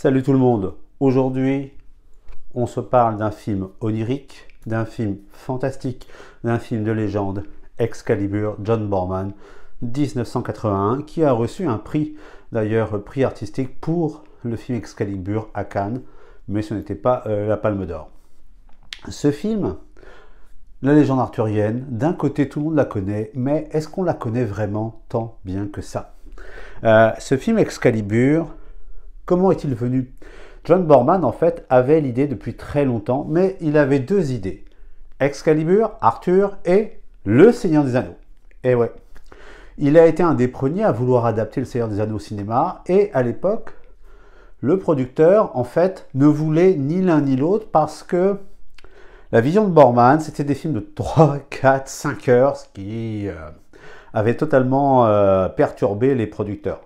Salut tout le monde. Aujourd'hui, on se parle d'un film onirique, d'un film fantastique, d'un film de légende, Excalibur, John Boorman, 1981, qui a reçu un prix, d'ailleurs prix artistique pour le film Excalibur à Cannes, mais ce n'était pas la Palme d'Or. Ce film, la légende arthurienne, d'un côté tout le monde la connaît, mais est-ce qu'on la connaît vraiment tant bien que ça? Ce film Excalibur, comment est-il venu? John Boorman, en fait, avait l'idée depuis très longtemps, mais il avait deux idées. Excalibur, Arthur et Le Seigneur des Anneaux. Et ouais, il a été un des premiers à vouloir adapter Le Seigneur des Anneaux au cinéma, et à l'époque, le producteur, en fait, ne voulait ni l'un ni l'autre parce que la vision de Boorman, c'était des films de 3, 4, 5 heures, ce qui avait totalement perturbé les producteurs.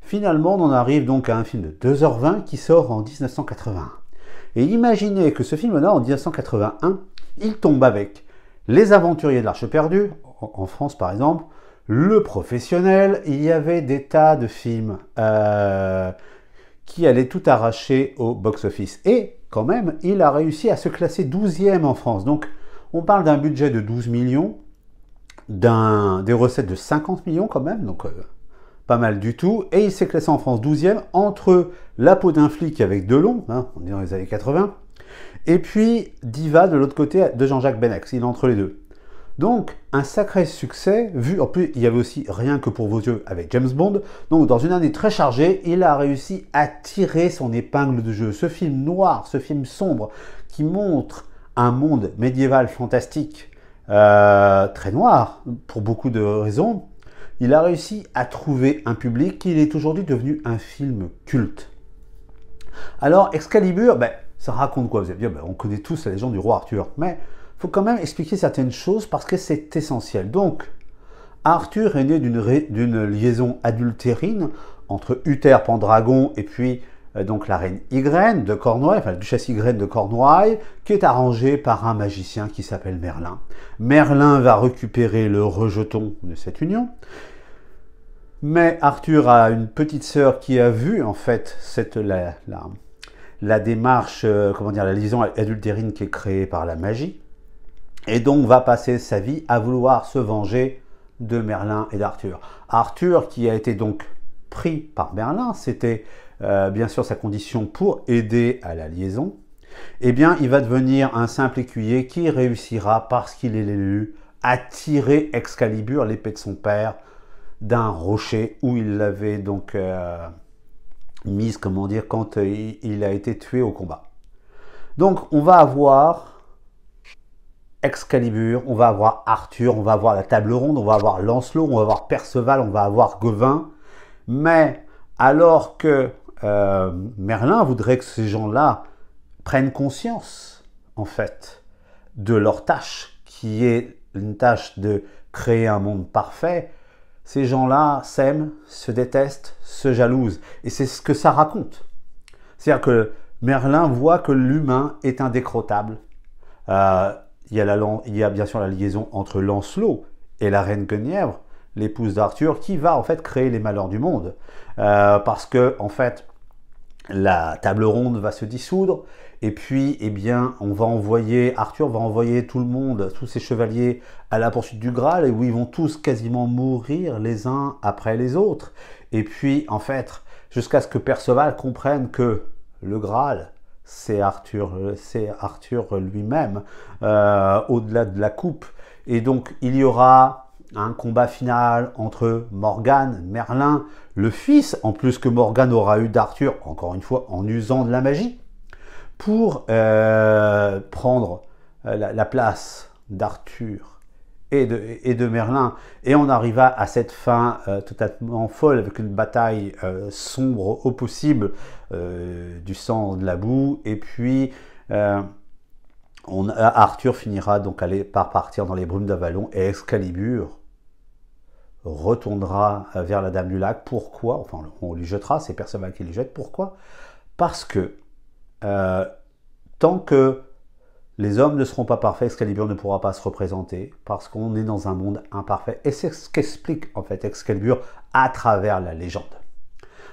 Finalement, on en arrive donc à un film de 2h20 qui sort en 1981. Et imaginez que ce film-là, en 1981, il tombe avec Les Aventuriers de l'Arche perdue, en France par exemple, Le Professionnel, il y avait des tas de films qui allaient tout arracher au box-office. Et quand même, il a réussi à se classer 12e en France. Donc, on parle d'un budget de 12 millions, des recettes de 50 millions quand même, donc pas mal du tout. Et il s'est classé en France 12e entre La peau d'un flic avec Delon, on est dans les années 80, et puis Diva de l'autre côté de Jean-Jacques Benex, il est entre les deux. Donc, un sacré succès, vu, en plus, il y avait aussi Rien que pour vos yeux avec James Bond. Donc, dans une année très chargée, il a réussi à tirer son épingle de jeu. Ce film noir, ce film sombre, qui montre un monde médiéval fantastique, très noir, pour beaucoup de raisons, il a réussi à trouver un public qui est aujourd'hui devenu un film culte. Alors, Excalibur, ça raconte quoi? Vous allez dire, on connaît tous la légende du roi Arthur, mais il faut quand même expliquer certaines choses parce que c'est essentiel. Donc, Arthur est né d'une liaison adultérine entre Uther Pendragon et puis donc la reine Ygraine de Cornouailles, enfin la duchesse Ygraine de Cornouailles, qui est arrangée par un magicien qui s'appelle Merlin. Merlin va récupérer le rejeton de cette union, mais Arthur a une petite sœur qui a vu en fait la démarche, la liaison adultérine qui est créée par la magie, et donc va passer sa vie à vouloir se venger de Merlin et d'Arthur. Arthur, qui a été donc pris par Merlin, c'était bien sûr sa condition pour aider à la liaison, eh bien il va devenir un simple écuyer qui réussira, parce qu'il est l'élu, à tirer Excalibur, l'épée de son père, d'un rocher où il l'avait donc mise, quand il a été tué au combat. Donc on va avoir Excalibur, on va avoir Arthur, on va avoir la table ronde, on va avoir Lancelot, on va avoir Perceval, on va avoir Gawain. Mais alors que Merlin voudrait que ces gens-là prennent conscience, en fait, de leur tâche, qui est une tâche de créer un monde parfait, ces gens-là s'aiment, se détestent, se jalousent. Et c'est ce que ça raconte. C'est-à-dire que Merlin voit que l'humain est indécrottable. Il y a bien sûr la liaison entre Lancelot et la reine Guenièvre, l'épouse d'Arthur, qui va en fait créer les malheurs du monde. Parce que, en fait, la table ronde va se dissoudre, et puis, Arthur va envoyer tout le monde, tous ses chevaliers, à la poursuite du Graal, et où ils vont tous quasiment mourir les uns après les autres. Et puis, en fait, jusqu'à ce que Perceval comprenne que le Graal, c'est Arthur lui-même, au-delà de la coupe. Et donc, il y aura un combat final entre Morgane, Merlin, le fils, en plus que Morgane aura eu d'Arthur, encore une fois, en usant de la magie, pour prendre la place d'Arthur et de Merlin. Et on arriva à cette fin totalement folle, avec une bataille sombre au possible, du sang, de la boue, et puis Arthur finira donc par partir dans les brumes d'Avalon, et Excalibur retournera vers la Dame du Lac. Pourquoi? Enfin, on lui jettera, c'est Perceval qui lui jette. Pourquoi? Parce que tant que les hommes ne seront pas parfaits, Excalibur ne pourra pas se représenter, parce qu'on est dans un monde imparfait. Et c'est ce qu'explique en fait Excalibur à travers la légende.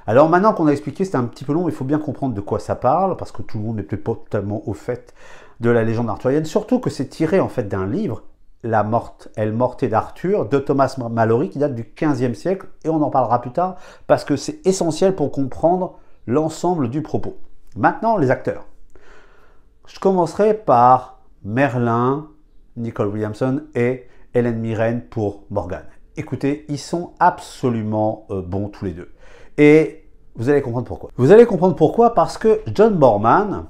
Alors maintenant qu'on a expliqué, c'était un petit peu long, il faut bien comprendre de quoi ça parle, parce que tout le monde n'est peut-être pas totalement au fait de la légende arthurienne, surtout que c'est tiré en fait d'un livre, La Morte, El Morte d'Arthur, de Thomas Malory, qui date du XVe siècle, et on en parlera plus tard, parce que c'est essentiel pour comprendre l'ensemble du propos. Maintenant, les acteurs. Je commencerai par Merlin, Nicole Williamson et Helen Mirren pour Morgane. Écoutez, ils sont absolument bons tous les deux. Et vous allez comprendre pourquoi. Vous allez comprendre pourquoi parce que John Boorman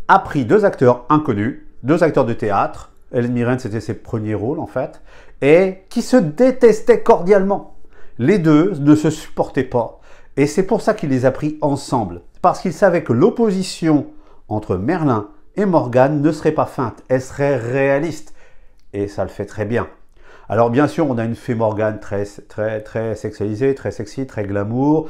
a pris deux acteurs inconnus, deux acteurs de théâtre. Helen Mirren, c'était ses premiers rôles en fait, et qui se détestaient cordialement. Les deux ne se supportaient pas. Et c'est pour ça qu'il les a pris ensemble. Parce qu'il savait que l'opposition entre Merlin et Morgane ne serait pas feinte, elle serait réaliste. Et ça le fait très bien. Alors bien sûr, on a une fée Morgane très sexualisée, très sexy, très glamour.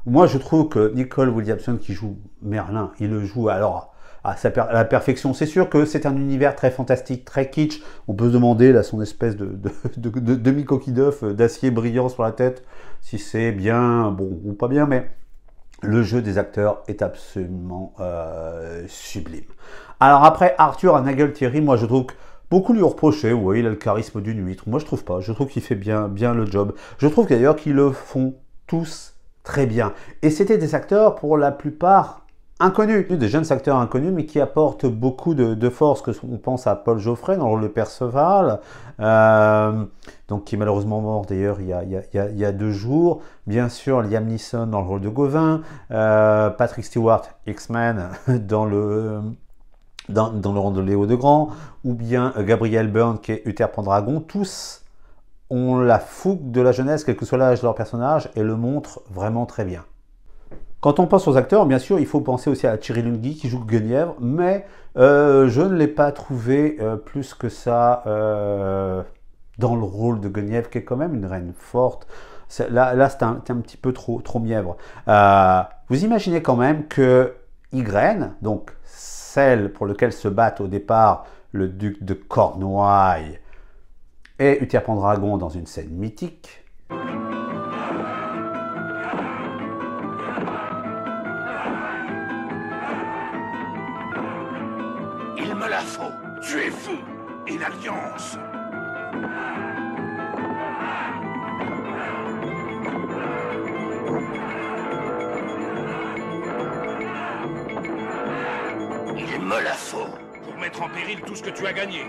Moi, je trouve que Nicole Williamson qui joue Merlin, il le joue alors à la perfection. C'est sûr que c'est un univers très fantastique, très kitsch. On peut se demander là son espèce de demi-coquille d'œuf d'acier brillant sur la tête, si c'est bien, bon ou pas bien, mais le jeu des acteurs est absolument sublime. Alors après, Arthur à Nageltieri, moi je trouve que beaucoup lui ont reproché, oui, il a le charisme d'une huître. Moi, je trouve pas. Je trouve qu'il fait bien le job. Je trouve d'ailleurs qu'ils le font tous très bien. Et c'était des acteurs, pour la plupart, inconnus. Des jeunes acteurs inconnus, mais qui apportent beaucoup de force. On pense à Paul Geoffrey dans le rôle de Perceval, donc qui est malheureusement mort d'ailleurs il y a 2 jours. Bien sûr, Liam Neeson dans le rôle de Gauvin. Patrick Stewart, X-Men, dans le rôle de Léo Degrand, ou bien Gabriel Byrne qui est Uther Pendragon, tous ont la fougue de la jeunesse, quel que soit l'âge de leur personnage, et le montrent vraiment très bien. Quand on pense aux acteurs, bien sûr, il faut penser aussi à Thierry Lunghi qui joue Guenièvre, mais je ne l'ai pas trouvé plus que ça dans le rôle de Guenièvre, qui est quand même une reine forte. Là c'est un petit peu trop mièvre. Vous imaginez quand même que Ygraine, donc celle pour laquelle se battent au départ le duc de Cornouailles et Uther Pendragon dans une scène mythique. Il me la faut. Tu es fou. Une alliance. Il me la faut. Pour mettre en péril tout ce que tu as gagné.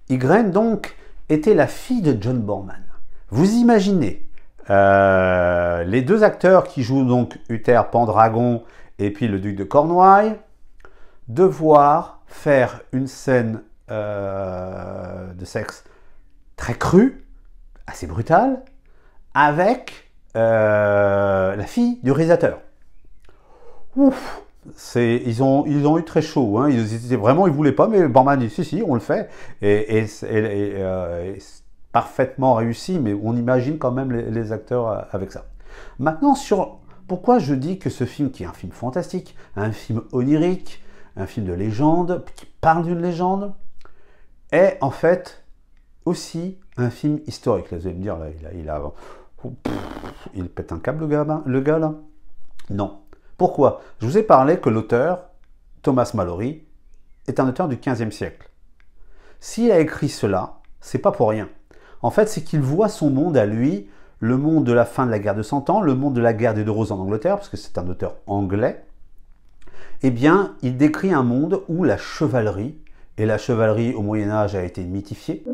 Ygraine, donc, était la fille de John Boorman. Vous imaginez les deux acteurs qui jouent donc Uther Pendragon et puis le duc de Cornouailles devoir faire une scène de sexe très crue, assez brutale, avec la fille du réalisateur. Ouf, ils ont eu très chaud. Hein. Ils voulaient pas, mais Boorman dit si, on le fait. Et parfaitement réussi, mais on imagine quand même les acteurs avec ça. Maintenant, pourquoi je dis que ce film, qui est un film fantastique, un film onirique, un film de légende, qui parle d'une légende, est en fait aussi un film historique. Là, vous allez me dire, là, il pète un câble, le gars, là. Non. Pourquoi? Je vous ai parlé que l'auteur, Thomas Malory, est un auteur du XVe siècle. S'il a écrit cela, c'est pas pour rien. En fait, c'est qu'il voit son monde à lui, le monde de la fin de la guerre de 100 ans, le monde de la guerre des 2 roses en Angleterre, parce que c'est un auteur anglais. Eh bien, il décrit un monde où la chevalerie, et la chevalerie au Moyen-Âge a été mythifiée.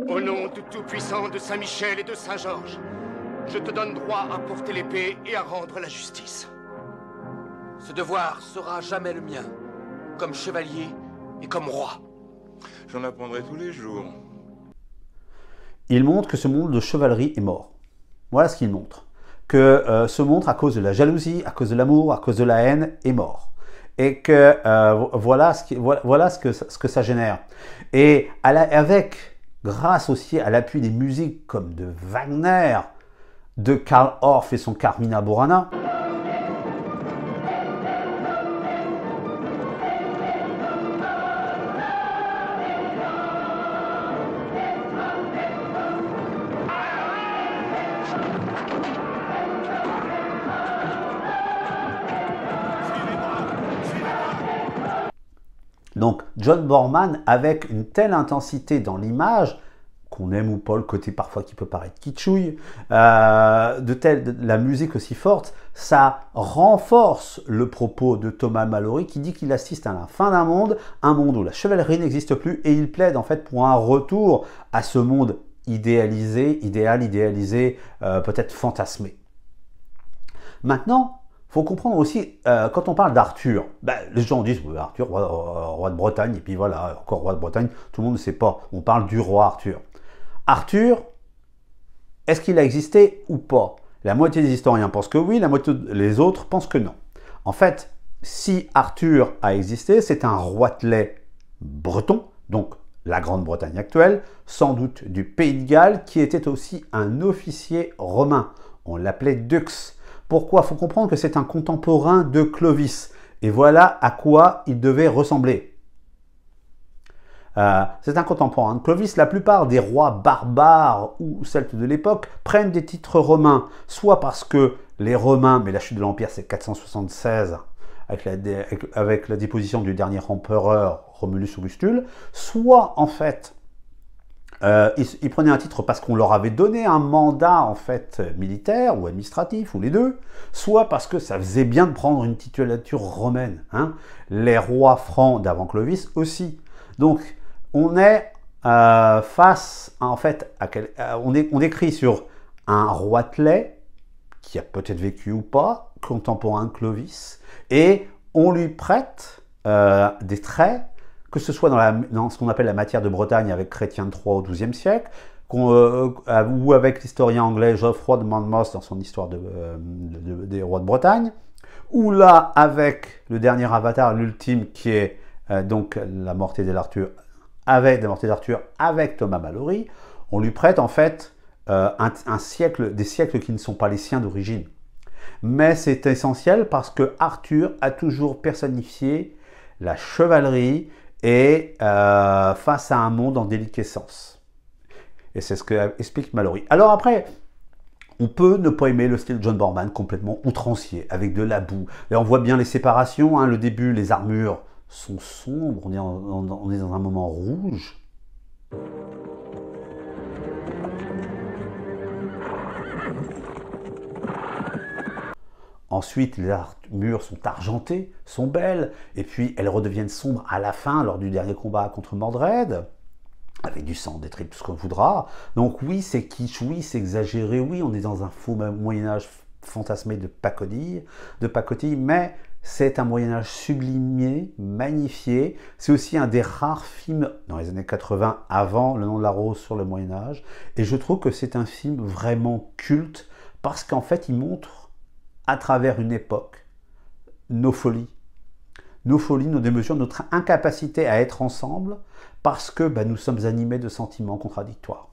Au nom du Tout-Puissant de Saint-Michel et de Saint-Georges, je te donne droit à porter l'épée et à rendre la justice. Ce devoir sera jamais le mien, comme chevalier et comme roi. J'en apprendrai tous les jours. Il montre que ce monde de chevalerie est mort. Voilà ce qu'il montre. Que ce monde, à cause de la jalousie, à cause de l'amour, à cause de la haine, est mort. Et que voilà ce que ça génère. Et grâce aussi à l'appui des musiques comme de Wagner, de Karl Orff et son Carmina Burana, Donc John Borman, avec une telle intensité dans l'image, qu'on aime ou pas, le côté parfois qui peut paraître kitschouille, de la musique aussi forte, ça renforce le propos de Thomas Malory qui dit qu'il assiste à la fin d'un monde, un monde où la chevalerie n'existe plus, et il plaide en fait pour un retour à ce monde idéalisé, idéalisé, peut-être fantasmé. Maintenant, il faut comprendre aussi, quand on parle d'Arthur, les gens disent Arthur, roi de Bretagne, et puis voilà, encore roi de Bretagne, tout le monde ne sait pas. On parle du roi Arthur. Arthur, est-ce qu'il a existé ou pas? La moitié des historiens pensent que oui, la moitié les autres pensent que non. En fait, si Arthur a existé, c'est un roitelet breton, donc la Grande-Bretagne actuelle, sans doute du Pays de Galles, qui était aussi un officier romain. On l'appelait Dux. Pourquoi? Il faut comprendre que c'est un contemporain de Clovis. Et voilà à quoi il devait ressembler. C'est un contemporain de Clovis. La plupart des rois barbares ou celtes de l'époque prennent des titres romains, soit parce que les Romains, mais la chute de l'Empire c'est 476 avec la déposition du dernier empereur Romulus Augustule, soit en fait ils prenaient un titre parce qu'on leur avait donné un mandat en fait militaire ou administratif, ou les deux, soit parce que ça faisait bien de prendre une titulature romaine. Hein. Les rois francs d'avant Clovis aussi. Donc on est face en fait on écrit sur un roitelet qui a peut-être vécu ou pas, contemporain de Clovis, et on lui prête des traits, que ce soit dans ce qu'on appelle la matière de Bretagne avec Chrétien de Troyes au XIIe siècle, ou avec l'historien anglais Geoffroy de Monmouth dans son histoire des rois de Bretagne, ou là avec le dernier avatar, l'ultime, qui est donc la Morte d'Arthur, avec Thomas Malory. On lui prête en fait des siècles qui ne sont pas les siens d'origine. Mais c'est essentiel parce que Arthur a toujours personnifié la chevalerie et face à un monde en déliquescence. Et c'est ce que explique Malory. Alors après, on peut ne pas aimer le style John Borman complètement outrancier, avec de la boue. Et on voit bien les séparations, hein, le début, les armures sont sombres, on est dans un moment rouge. Ensuite, les armures sont argentées, sont belles, et puis elles redeviennent sombres à la fin, lors du dernier combat contre Mordred, avec du sang, des tripes, tout ce qu'on voudra. Donc oui, c'est kitsch, oui, c'est exagéré, oui, on est dans un faux Moyen-Âge fantasmé de pacotille, mais c'est un Moyen-Âge sublimé, magnifié. C'est aussi un des rares films dans les années 80, avant Le Nom de la Rose sur le Moyen-Âge, et je trouve que c'est un film vraiment culte, parce qu'en fait, il montre à travers une époque nos folies, nos démesures, notre incapacité à être ensemble parce que nous sommes animés de sentiments contradictoires.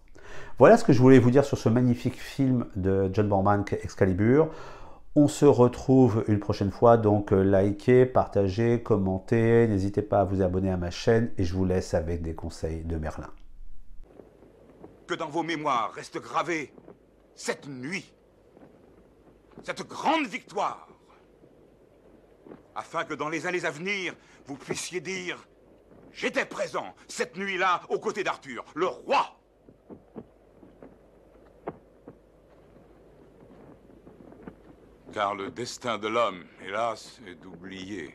Voilà ce que je voulais vous dire sur ce magnifique film de John Borman, Excalibur. On se retrouve une prochaine fois, donc likez, partagez, commentez, n'hésitez pas à vous abonner à ma chaîne et je vous laisse avec des conseils de Merlin. Que dans vos mémoires reste gravée cette nuit, cette grande victoire, afin que dans les années à venir, vous puissiez dire « J'étais présent cette nuit-là aux côtés d'Arthur, le roi !» Car le destin de l'homme, hélas, est d'oublier.